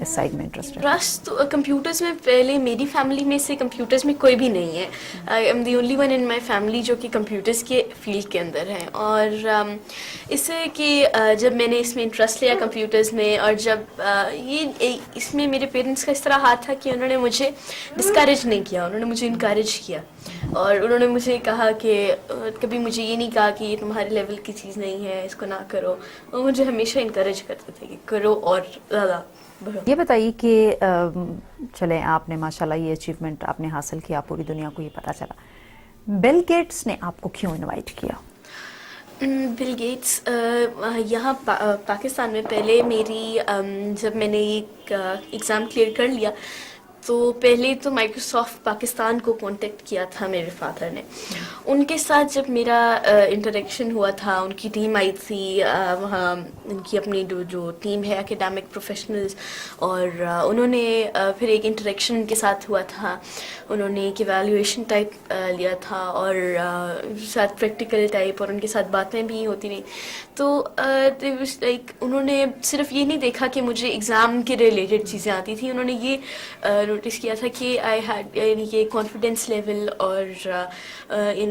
اس side میں interest ہے؟ Interest تو کمپیوٹرز میں پہلے میری فیملی میں سے کمپیوٹرز میں کوئی بھی نہیں ہے. I am the only one in my family جو کہ کمپیوٹرز کے فیلڈ کے اندر ہے. اور اس سے کہ جب میں نے اس میں انٹرسٹ لیا کمپیوٹرز میں, اور جب یہ اس میں میرے پیرنٹس کا اس طرح ہاتھ تھا کہ انہوں نے مجھے ڈسکریج نہیں کیا, انہوں نے مجھے انکریج کیا. اور انہوں نے مجھے کہا کہ کبھی مجھے یہ نہیں کہا کہ یہ تمہارے لیول کی چیز نہیں ہے, اس کو نہ کرو. اور مجھے ہمیشہ انکریج کرتے تھے کہ کرو اور زیادہ بڑھو. یہ بتائیے کہ چلیں آپ نے ماشاءاللہ یہ اچیومنٹ آپ نے حاصل کیا, پوری دنیا کو یہ پتہ چلا, بل گیٹس نے آپ کو کیوں انوائٹ کیا؟ بل گیٹس یہاں پاکستان میں پہلے میری جب میں نے ایک ایگزام کلیئر کر لیا تو پہلے تو مائیکروسافٹ پاکستان کو کانٹیکٹ کیا تھا میرے فادر نے. ان کے ساتھ جب میرا انٹریکشن ہوا تھا, ان کی ٹیم آئی تھی وہاں, ان کی اپنی جو ٹیم ہے اکیڈیمک پروفیشنلز, اور انہوں نے پھر ایک انٹریکشن ان کے ساتھ ہوا تھا. انہوں نے ایک ایویلیویشن ٹائپ لیا تھا اور ساتھ پریکٹیکل ٹائپ, اور ان کے ساتھ باتیں بھی ہوتی رہیں. تو لائک انہوں نے صرف یہ نہیں دیکھا کہ مجھے ایگزام کے ریلیٹڈ چیزیں آتی تھیں, انہوں نے یہ نوٹس کیا تھا کہ آئی ہیڈ یعنی کہ کانفیڈینس لیول, اور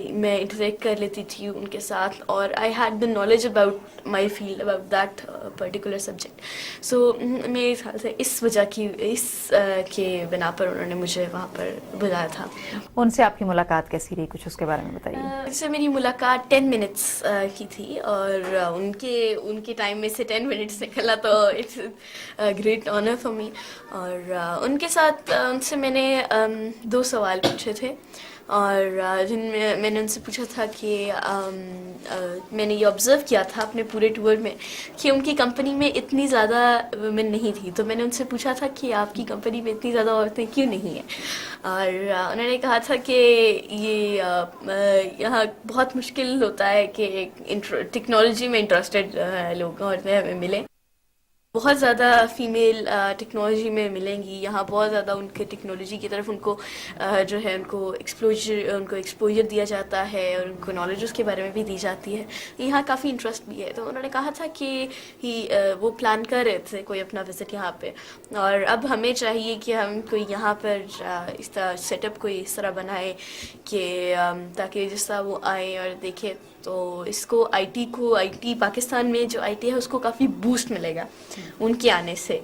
میں انٹریکٹ کر لیتی تھی ان کے ساتھ, اور I had the knowledge about my field about that particular subject. So میرے خیال سے اس وجہ کی اس کے بنا پر انہوں نے مجھے وہاں پر بلایا تھا. ان سے آپ کی ملاقات کیسی رہی, کچھ اس کے بارے میں بتائیے. اس سے میری ملاقات 10 منٹس کی تھی, اور ان کے ٹائم میں سے 10 منٹس نکلا تو it's great honour for me. اور ان کے ساتھ ان سے میں نے 2 سوال پوچھے تھے, اور جن میں نے ان سے پوچھا تھا کہ میں نے یہ آبزرو کیا تھا اپنے پورے ٹور میں کہ ان کی کمپنی میں اتنی زیادہ ویمن نہیں تھی. تو میں نے ان سے پوچھا تھا کہ آپ کی کمپنی میں اتنی زیادہ عورتیں کیوں نہیں ہیں, اور انہوں نے کہا تھا کہ یہ یہاں بہت مشکل ہوتا ہے کہ ٹیکنالوجی میں انٹرسٹڈ لوگ عورتیں ہمیں ملیں. بہت زیادہ فیمیل ٹیکنالوجی میں ملیں گی یہاں, بہت زیادہ ان کے ٹیکنالوجی کی طرف ان کو جو ہے ان کو ایکسپوجر دیا جاتا ہے, اور ان کو نالج اس کے بارے میں بھی دی جاتی ہے. یہاں کافی انٹرسٹ بھی ہے. تو انہوں نے کہا تھا کہ وہ پلان کر رہے تھے کوئی اپنا وزٹ یہاں پہ, اور اب ہمیں چاہیے کہ ہم کوئی یہاں پر اس طرح سیٹ اپ کوئی اس طرح بنائے کہ تاکہ جس طرح وہ آئیں اور دیکھیں تو اس کو آئی ٹی پاکستان میں جو آئی ٹی ہے اس کو کافی بوسٹ ملے گا ان کے آنے سے.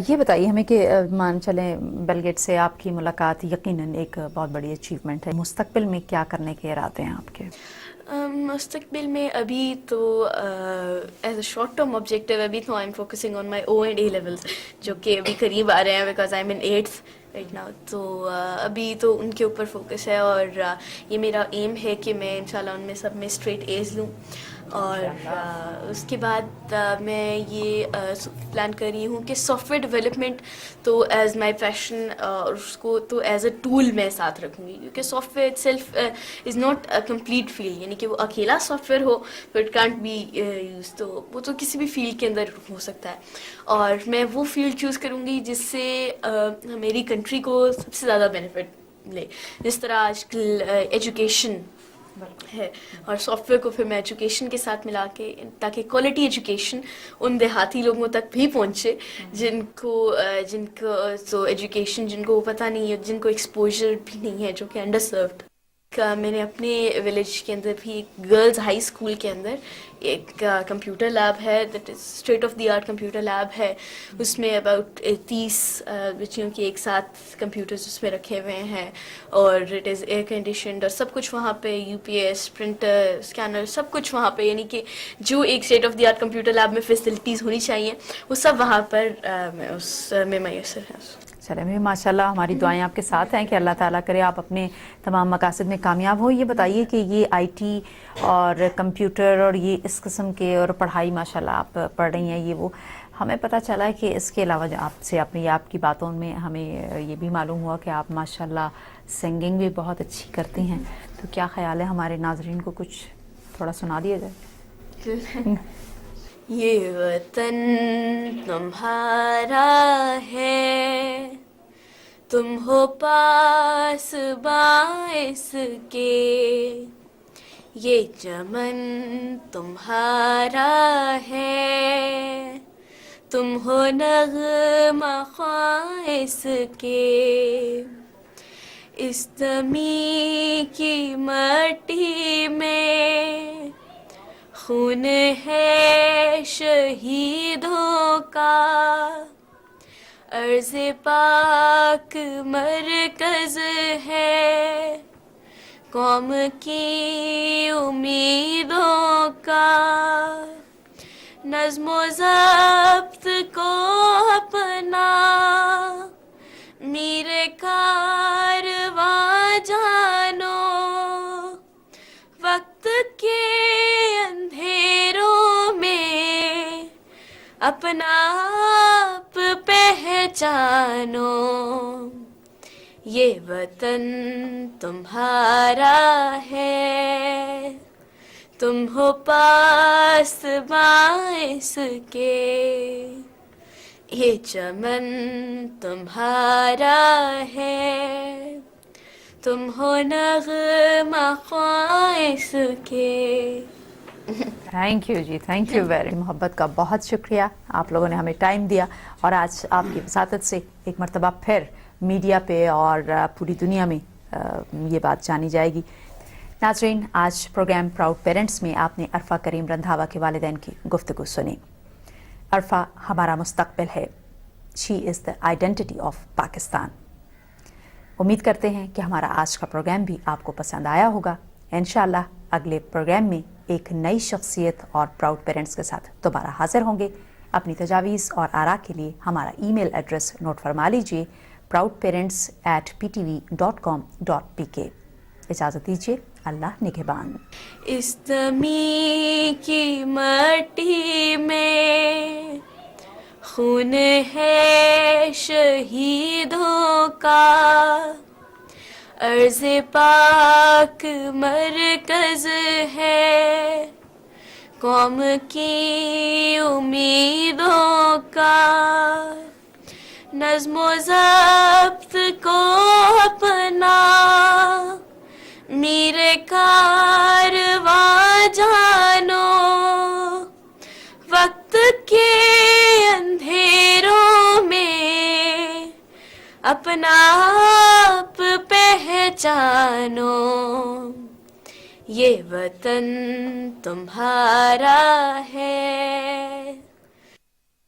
یہ بتائیے ہمیں کہ مان چلیں بل گیٹ سے آپ کی ملاقات یقیناً ایک بہت بڑی اچیومنٹ ہے, مستقبل میں کیا کرنے کے ارادے ہیں آپ کے؟ مستقبل میں ابھی تو as a short term objective ابھی تو I am focusing on my O and A levels جو کہ ابھی قریب آ رہے ہیں because I am in 8th right now. تو ابھی تو ان کے اوپر فوکس ہے, اور یہ میرا ایم ہے کہ میں انشاءاللہ ان میں سب میں اسٹریٹ ایز لوں. اور اس کے بعد میں یہ پلان کر رہی ہوں کہ سافٹ ویئر ڈیولپمنٹ تو ایز مائی پیشن, اور اس کو تو ایز اے ٹول میں ساتھ رکھوں گی, کیونکہ soft where it self is not a complete field, یعنی کہ وہ اکیلا سافٹ ویئر ہو تو اٹ کانٹ بی یوز, تو وہ تو کسی بھی فیلڈ کے اندر ہو سکتا ہے. اور میں وہ فیلڈ چوز کروں گی جس سے میری کنٹری کو سب سے زیادہ بینیفٹ ملے. جس طرح آج کل ایجوکیشن ہے, اور سافٹ ویئر کو پھر میں ایجوکیشن کے ساتھ ملا کے, تاکہ کوالٹی ایجوکیشن ان دیہاتی لوگوں تک بھی پہنچے جن کو تو ایجوکیشن جن کو پتہ نہیں ہے, جن کو ایکسپوجر بھی نہیں ہے, جو کہ انڈر سروڈ. میں نے اپنے ولیج کے اندر بھی ایک گرلز ہائی اسکول کے اندر ایک کمپیوٹر لیب ہے, that is state of the art computer lab ہے. اس میں اباؤٹ 30 بچیوں کے ایک ساتھ کمپیوٹرز اس میں رکھے ہوئے ہیں, اور اٹ از ایئر کنڈیشنڈ, اور سب کچھ وہاں پہ U P S, printer, scanner, سب کچھ وہاں پہ, یعنی کہ جو ایک state of the art computer lab میں فیسلٹیز ہونی چاہیے وہ سب وہاں پر اس میں میسر ہے. چلیں ماشاء اللہ, ہماری دعائیں آپ کے ساتھ ہیں کہ اللہ تعالیٰ کرے آپ اپنے تمام مقاصد میں کامیاب ہو. یہ بتائیے کہ یہ آئی ٹی اور کمپیوٹر اور یہ اس قسم کے اور پڑھائی ماشاء اللہ آپ پڑھ رہی ہیں, یہ وہ ہمیں پتہ چلا ہے کہ اس کے علاوہ آپ سے آپ کی باتوں میں ہمیں یہ بھی معلوم ہوا کہ آپ ماشاء اللہ سنگنگ بھی بہت اچھی کرتی ہیں. تو کیا خیال ہے ہمارے ناظرین کو کچھ تھوڑا سنا دیا جائے؟ یہ وطن تمہارا ہے, تم ہو پاس باعث کے, یہ چمن تمہارا ہے, تم ہو نغمہ خواہ اس کے، اس زمین کی مٹی میں خون ہے شہیدوں کا، عرض پاک مرکز ہے قوم کی امیدوں کا، نظم و ضبط کو اپنا میرے کارواں جانو، وقت کے اندھیروں میں اپنا آپ پہچانو، یہ وطن تمہارا ہے، تم ہو پاس باعث کے، یہ چمن تمہارا ہے، تم ہو نغمہ خواہ کے۔ تھینک یو جی، تھینک یو ویری محبت کا بہت شکریہ، آپ لوگوں نے ہمیں ٹائم دیا اور آج آپ کی وساطت سے ایک مرتبہ پھر میڈیا پہ اور پوری دنیا میں یہ بات جانی جائے گی۔ ناظرین، آج پروگرام پراؤڈ پیرنٹس میں آپ نے عرفہ کریم رندھاوا کے والدین کی گفتگو سنی۔ عرفہ ہمارا مستقبل ہے، شی از دا آئیڈینٹی آف پاکستان۔ امید کرتے ہیں کہ ہمارا آج کا پروگرام بھی آپ کو پسند آیا ہوگا۔ انشاءاللہ اگلے پروگرام میں ایک نئی شخصیت اور پراؤڈ پیرنٹس کے ساتھ دوبارہ حاضر ہوں گے۔ اپنی تجاویز اور آراء کے لیے ہمارا ای میل ایڈریس نوٹ فرما لیجیے، proudparents@ptv.com.pk۔ اجازت دیجیے، اللہ نگہبان۔ اس زمین کی مٹی میں خون ہے شہیدوں کا، عرض پاک مرکز ہے قوم کی امیدوں کا، نظم و ضبط کو اپنا میرے کارواں جانو، وقت کے اندھیروں میں اپنا آپ پہچانو، یہ وطن تمہارا ہے،